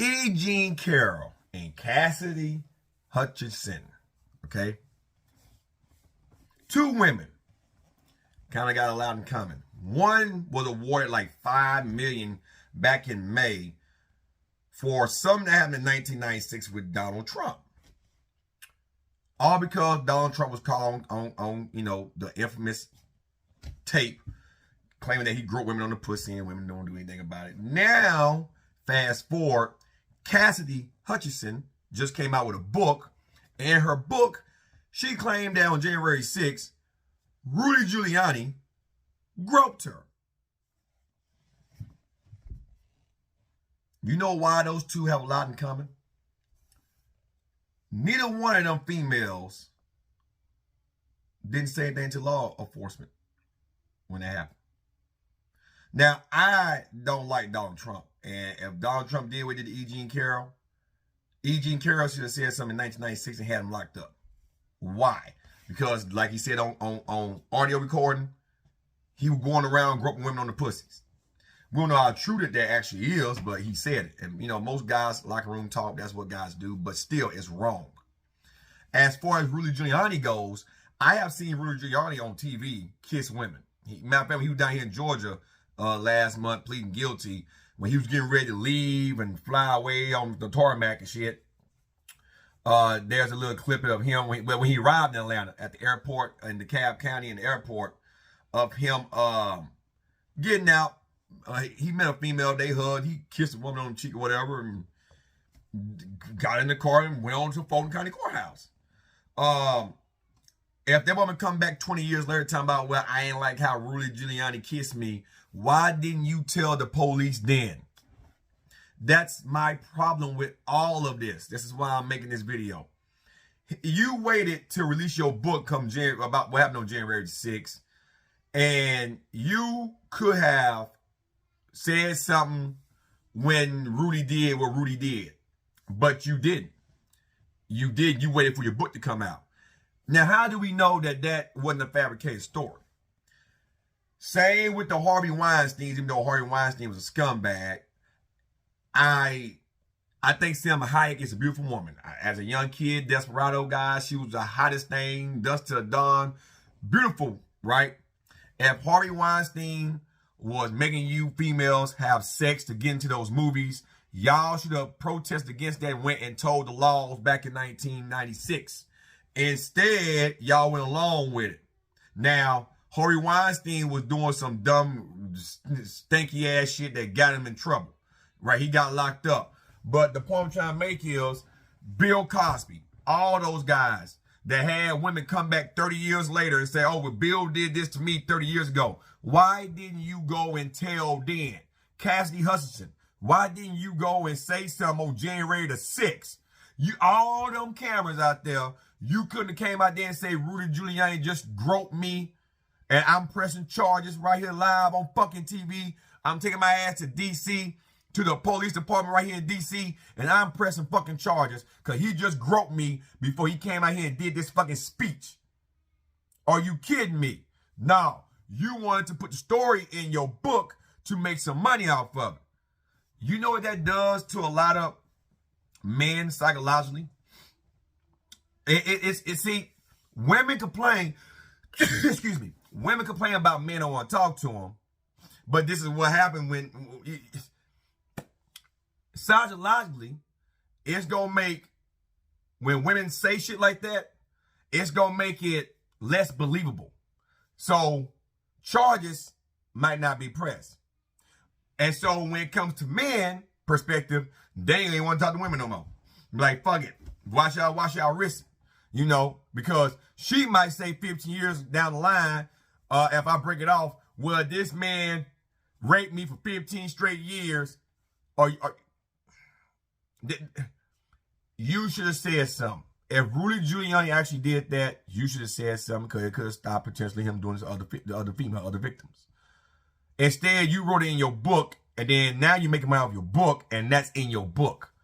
E. Jean Carroll and Cassidy Hutchinson, okay? Two women kind of got a lot in common. One was awarded like $5 million back in May for something that happened in 1996 with Donald Trump. All because Donald Trump was called on the infamous tape claiming that he groped women on the pussy and women don't do anything about it. Now, fast forward, Cassidy Hutchinson just came out with a book. And in her book, she claimed that on January 6th, Rudy Giuliani groped her. You know why those two have a lot in common? Neither one of them females didn't say anything to law enforcement when that happened. Now, I don't like Donald Trump. And if Donald Trump did what he did to E. Jean Carroll should have said something in 1996 and had him locked up. Why? Because, like he said on audio recording, he was going around groping women on the pussies. We don't know how true that actually is, but he said it. And, most guys, locker room talk, that's what guys do. But still, it's wrong. As far as Rudy Giuliani goes, I have seen Rudy Giuliani on TV kiss women. Matter of fact, when he was down here in Georgia last month pleading guilty, when he was getting ready to leave and fly away on the tarmac and shit, there's a little clip of him when he arrived in Atlanta at the airport, in DeKalb County in the airport, of him getting out. He met a female, they hugged, he kissed a woman on the cheek or whatever, and got in the car and went on to Fulton County Courthouse. If that woman come back 20 years later talking about, well, I ain't like how Rudy Giuliani kissed me, why didn't you tell the police then? That's my problem with all of this. This is why I'm making this video. You waited to release your book about what happened on January 6th, and you could have said something when Rudy did what Rudy did, but you didn't. You waited for your book to come out. Now, how do we know that wasn't a fabricated story? Same with the Harvey Weinstein, even though Harvey Weinstein was a scumbag. I think Selma Hayek is a beautiful woman. As a young kid, desperado guy, she was the hottest thing, dust to the dawn. Beautiful, right? If Harvey Weinstein was making you females have sex to get into those movies, y'all should have protested against that and went and told the laws back in 1996. Instead, y'all went along with it. Now, Harvey Weinstein was doing some dumb, stinky ass shit that got him in trouble. Right? He got locked up. But the point I'm trying to make is Bill Cosby, all those guys that had women come back 30 years later and say, oh, well, Bill did this to me 30 years ago. Why didn't you go and tell then? Cassidy Hutchinson, why didn't you go and say something on January the 6th? All them cameras out there, you couldn't have came out there and say Rudy Giuliani just groped me and I'm pressing charges right here live on fucking TV. I'm taking my ass to D.C., to the police department right here in D.C., and I'm pressing fucking charges because he just groped me before he came out here and did this fucking speech. Are you kidding me? No, you wanted to put the story in your book to make some money off of it. You know what that does to a lot of men psychologically? See, women complain, excuse me, women complain about men don't want to talk to them, but this is what happened when... Psychologically, it's going to make, when women say shit like that, it's going to make it less believable. So, charges might not be pressed. And so, when it comes to men perspective, they ain't want to talk to women no more. Like, fuck it. Watch y'all wrist. Because she might say 15 years down the line, if I break it off, well, this man raped me for 15 straight years, you should have said something. If Rudy Giuliani actually did that, you should have said something because it could have stopped potentially him doing this to other victims. Instead, you wrote it in your book, and then now you're making money off your book, and that's in your book.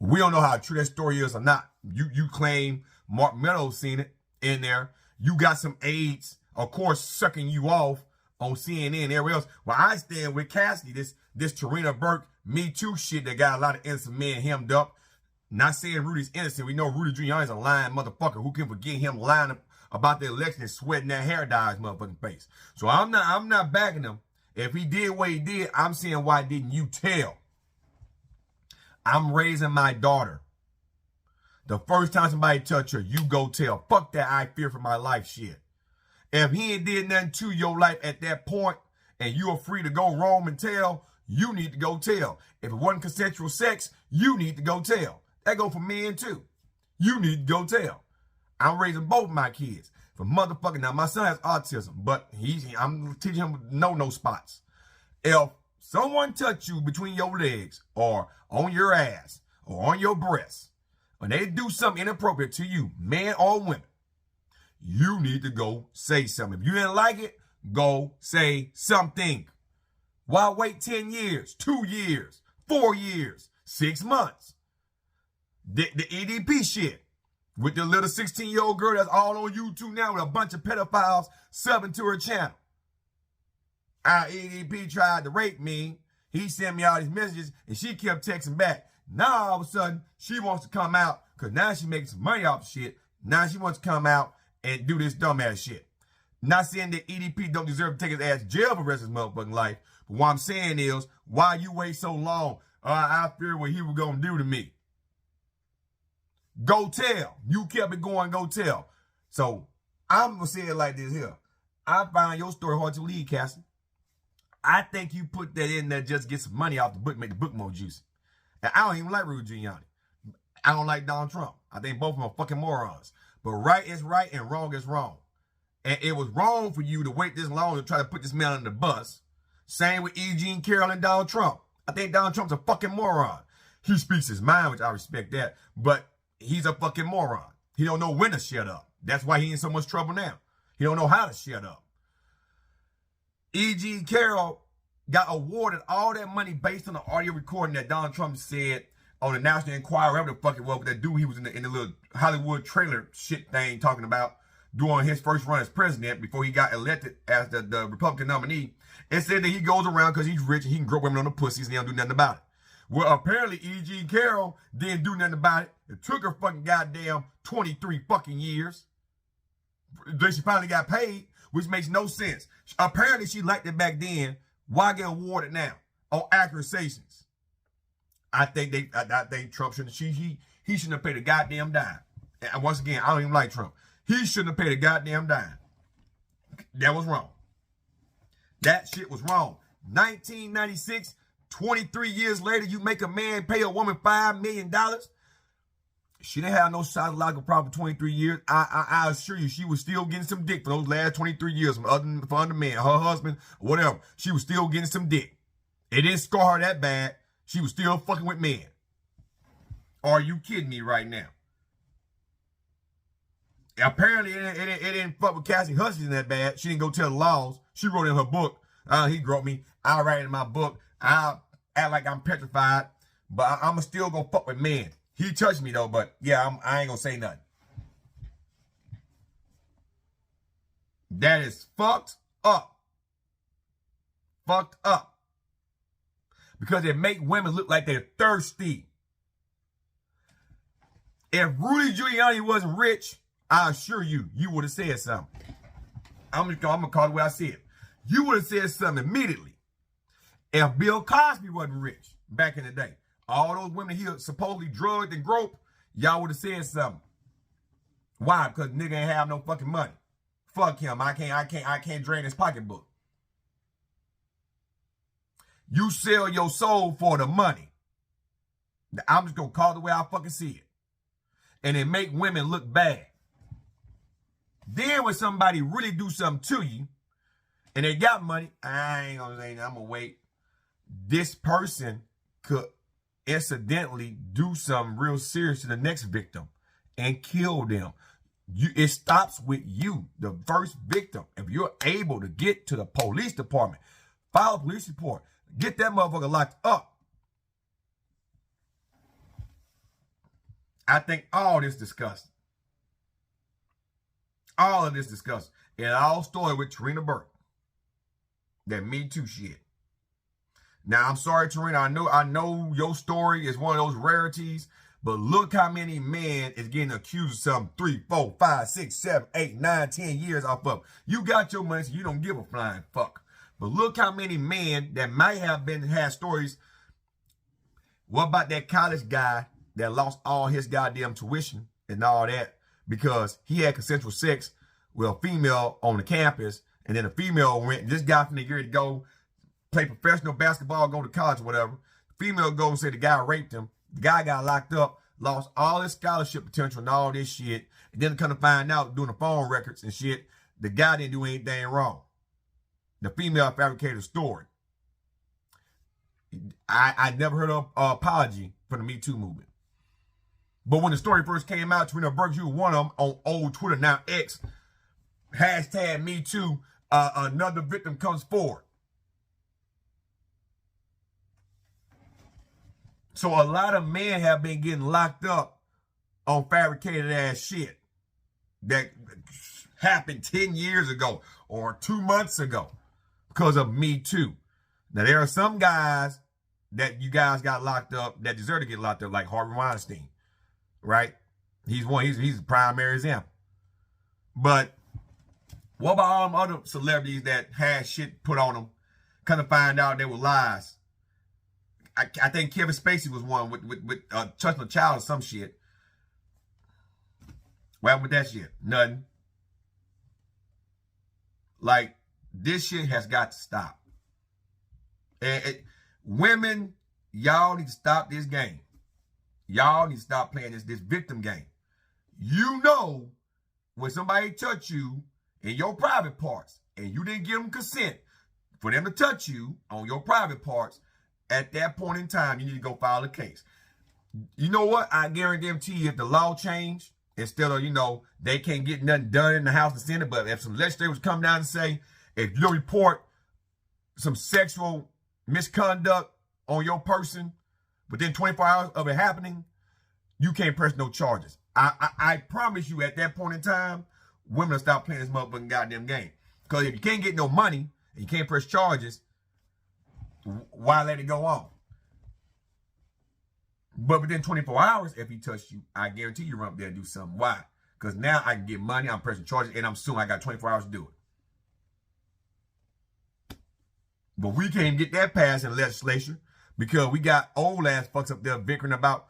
We don't know how true that story is or not. You claim Mark Meadows seen it in there. You got some aides, of course, sucking you off on CNN and everywhere else. Well, I stand with Cassidy, this Tarina Burke Me Too shit that got a lot of innocent men hemmed up. Not saying Rudy's innocent. We know Rudy Giuliani's a lying motherfucker. Who can forget him lying about the election and sweating that hair dye his motherfucking face? So I'm not backing him. If he did what he did, I'm saying, why didn't you tell? I'm raising my daughter. The first time somebody touch her, you go tell. Fuck that I fear for my life shit. If he ain't did nothing to your life at that point and you are free to go roam and tell, you need to go tell. If it wasn't consensual sex, you need to go tell. That go for men too. You need to go tell. I'm raising both my kids. For motherfucking, now my son has autism, but I'm teaching him no spots. If someone touch you between your legs or on your ass or on your breast, when they do something inappropriate to you, man or women, you need to go say something. If you didn't like it, go say something. Why wait 10 years, 2 years, 4 years, 6 months? The EDP shit with the little 16-year-old girl that's all on YouTube now with a bunch of pedophiles subbing to her channel. Our EDP tried to rape me. He sent me all these messages and she kept texting back. Now all of a sudden she wants to come out because now she making some money off the shit. Now she wants to come out and do this dumbass shit. Not saying that EDP don't deserve to take his ass to jail for the rest of his motherfucking life. But what I'm saying is, why you wait so long? I fear what he was going to do to me. Go tell. You kept it going, go tell. So, I'm going to say it like this here. I find your story hard to believe, Cassie. I think you put that in there just to get some money off the book, make the book more juicy. And I don't even like Rudy Giuliani. I don't like Donald Trump. I think both of them are fucking morons. But right is right and wrong is wrong. And it was wrong for you to wait this long to try to put this man on the bus. Same with E. Jean Carroll and Donald Trump. I think Donald Trump's a fucking moron. He speaks his mind, which I respect that. But he's a fucking moron. He don't know when to shut up. That's why he in so much trouble now. He don't know how to shut up. E. Jean Carroll got awarded all that money based on the audio recording that Donald Trump said on the National Enquirer, whatever the fuck it was, with that dude he was in the little Hollywood trailer shit thing talking about during his first run as president before he got elected as the Republican nominee. It said that he goes around because he's rich and he can grow women on the pussies and he don't do nothing about it. Well, apparently E. Jean Carroll didn't do nothing about it. It took her fucking goddamn 23 fucking years. Then she finally got paid, which makes no sense. Apparently she liked it back then. Why get awarded now on accusations? I think Trump shouldn't. He shouldn't have paid a goddamn dime. And once again, I don't even like Trump. He shouldn't have paid a goddamn dime. That was wrong. That shit was wrong. 1996, 23 years later, you make a man pay a woman $5 million. She didn't have no psychological problem for 23 years. I assure you, she was still getting some dick for those last 23 years from other men, her husband, whatever. She was still getting some dick. It didn't scar her that bad. She was still fucking with men. Are you kidding me right now? Apparently, it didn't fuck with Cassidy Hutchinson that bad. She didn't go tell the laws. She wrote in her book, he groped me. I write in my book. I act like I'm petrified, but I'm still gonna fuck with men. He touched me though, but yeah, I ain't gonna say nothing. That is fucked up. Fucked up. Because it make women look like they're thirsty. If Rudy Giuliani wasn't rich, I assure you, you would have said something. I'm gonna call it the way I see it. You would have said something immediately. If Bill Cosby wasn't rich back in the day, all those women he supposedly drugged and groped, y'all would have said something. Why? Because nigga ain't have no fucking money. Fuck him. I can't drain his pocketbook. You sell your soul for the money. I'm just gonna call it the way I fucking see it. And it make women look bad. Then when somebody really do something to you, and they got money, I ain't gonna say nothing, I'm gonna wait. This person could incidentally do something real serious to the next victim and kill them. It stops with you, the first victim. If you're able to get to the police department, file a police report, get that motherfucker locked up. I think all this disgusting. All of this disgusting. It all started with Tarina Burke. That Me Too shit. Now, I'm sorry, Tarina. I know your story is one of those rarities, but look how many men is getting accused of something 3, 4, 5, 6, 7, 8, 9, 10 years off of. You got your money, so you don't give a flying fuck. But look how many men that might have had stories. What about that college guy that lost all his goddamn tuition and all that because he had consensual sex with a female on the campus, and then the female went, this guy from the year to go play professional basketball, go to college or whatever. The female goes and say the guy raped him. The guy got locked up, lost all his scholarship potential and all this shit. And then come to find out, doing the phone records and shit, the guy didn't do anything wrong. The female fabricated a story. I never heard of apology from the Me Too movement. But when the story first came out, Tarina Burks, you were one of them on old Twitter, now X, hashtag Me Too, another victim comes forward. So a lot of men have been getting locked up on fabricated ass shit that happened 10 years ago or 2 months ago because of Me Too. Now, there are some guys that you guys got locked up that deserve to get locked up, like Harvey Weinstein, right? He's a primary example. But what about all them other celebrities that had shit put on them, kind of find out they were lies? I think Kevin Spacey was one with touching a child or some shit. What happened with that shit? Nothing. Like, this shit has got to stop. And women, y'all need to stop this game. Y'all need to stop playing this victim game. You know when somebody touch you in your private parts and you didn't give them consent for them to touch you on your private parts, at that point in time, you need to go file a case. You know what? I guarantee you, if the law changed, instead of, they can't get nothing done in the House and Senate, but if some legislators come down and say, if you report some sexual misconduct on your person within 24 hours of it happening, you can't press no charges. I promise you, at that point in time, women will stop playing this motherfucking goddamn game. Because if you can't get no money and you can't press charges, why let it go on? But within 24 hours, if he touched you, I guarantee you run up there and do something. Why? Because now I can get money, I'm pressing charges, and I'm suing. I got 24 hours to do it. But we can't get that passed in the legislature because we got old ass fucks up there bickering about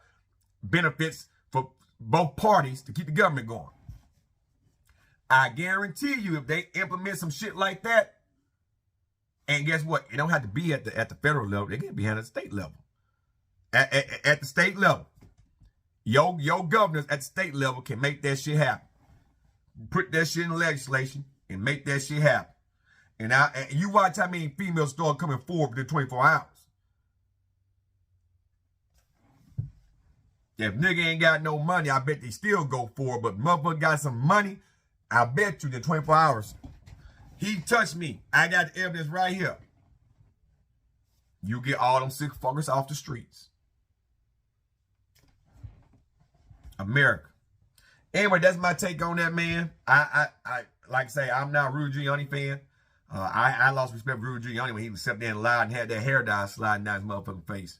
benefits for both parties to keep the government going. I guarantee you, if they implement some shit like that, and guess what? It don't have to be at the federal level. It can be at the state level. At the state level, your governors at the state level can make that shit happen. Put that shit in the legislation and make that shit happen. And you watch how many females start coming forward within 24 hours. If nigga ain't got no money, I bet they still go for it. But motherfucker got some money, I bet you in 24 hours. He touched me. I got the evidence right here. You get all them sick fuckers off the streets. America. Anyway, that's my take on that, man. I like I say, I'm not a Rudy Giuliani fan. I lost respect for Rudy Giuliani when he was sitting there and lied and had that hair dye sliding down his motherfucking face.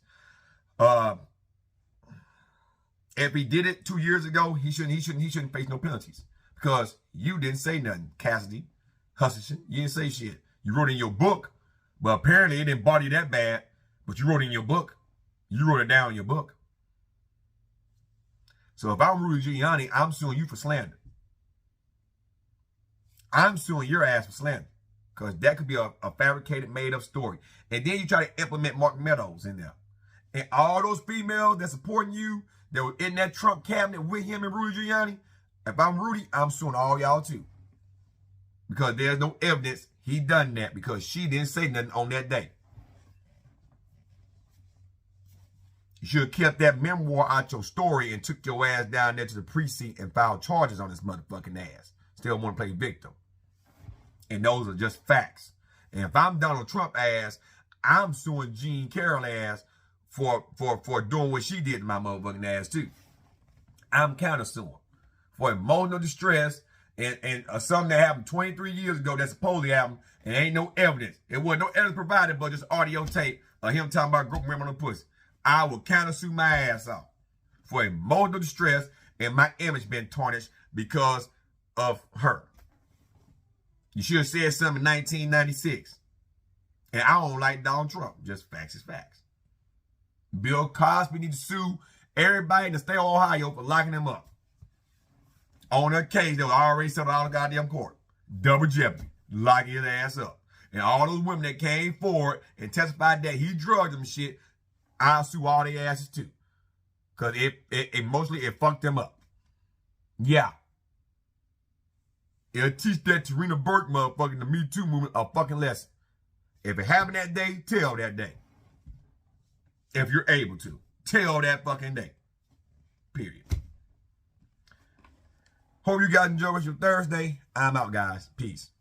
If he did it 2 years ago, he shouldn't face no penalties because you didn't say nothing, Cassidy Hutchinson. You didn't say shit. You wrote in your book, but apparently it didn't bother you that bad. But you wrote in your book. You wrote it down in your book. So if I'm Rudy Giuliani, I'm suing you for slander. I'm suing your ass for slander. Because that could be a fabricated, made-up story. And then you try to implement Mark Meadows in there. And all those females that supporting you, that were in that Trump cabinet with him and Rudy Giuliani, if I'm Rudy, I'm suing all y'all too. Because there's no evidence he done that because she didn't say nothing on that day. You should have kept that memoir out your story and took your ass down there to the precinct and filed charges on this motherfucking ass. Still want to play victim. And those are just facts. And if I'm Donald Trump ass, I'm suing Jean Carroll ass for doing what she did to my motherfucking ass too. I'm counter suing for emotional distress and something that happened 23 years ago that supposedly happened, and ain't no evidence. It wasn't no evidence provided, but just audio tape of him talking about group women on the pussy. I will countersue my ass off for emotional distress and my image being tarnished because of her. You should have said something in 1996. And I don't like Donald Trump. Just facts is facts. Bill Cosby need to sue everybody in the state of Ohio for locking him up. On a case that was already settled out of goddamn court. Double jeopardy. Locking his ass up. And all those women that came forward and testified that he drugged them and shit, I'll sue all their asses too. Because it emotionally, it fucked them up. Yeah. It'll teach that Tarina Burke motherfucking the Me Too movement a fucking lesson. If it happened that day, tell that day. If you're able to. Tell that fucking day. Period. Hope you guys enjoyed your Thursday. I'm out, guys. Peace.